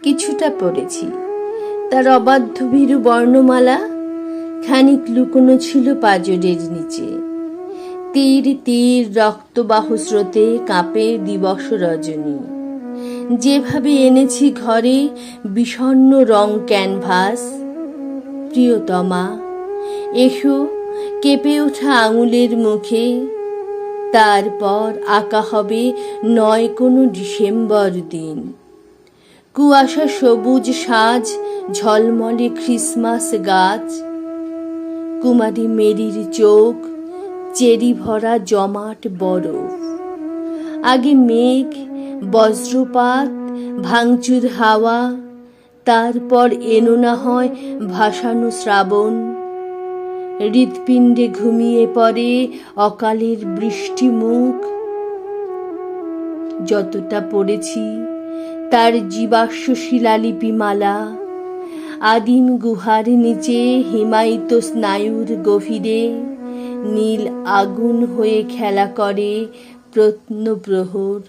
কিছুটা পড়েছি। তার অবাধ্য ভীরু বর্ণমালা খানিক লুকোনো ছিল পাঁজরের নিচে। তীর তীর রক্তবাহ স্রোতে কাঁপে দিবস রজনী। যেভাবে এনেছি ঘরে বিষণ্ণ রং ক্যানভাস, প্রিয়তমা এসো কেঁপে ওঠা আঙুলের মুখে। তারপর আঁকা হবে নয় কোনো ডিসেম্বর দিন, কুয়াশা সবুজ সাজ ঝলমলে ক্রিসমাস গাছ, কুমারী মেরির চোখ চেরি ভরা জমাট বরফ। আগে মেঘ, বজ্রপাত, ভাঙচুর হাওয়া, তারপর এনো না হয় ভাসানো শ্রাবণ। হৃৎপিণ্ডে ঘুমিয়ে পড়ে অকালের বৃষ্টি মুখ। যতটা পড়েছি তার জীবাশ্ম শিলালিপিমালা, আদিম গুহার নিচে হিমায়িত স্নায়ুর গভীরে নীল আগুন হয়ে খেলা করে প্রত্নপ্রহর।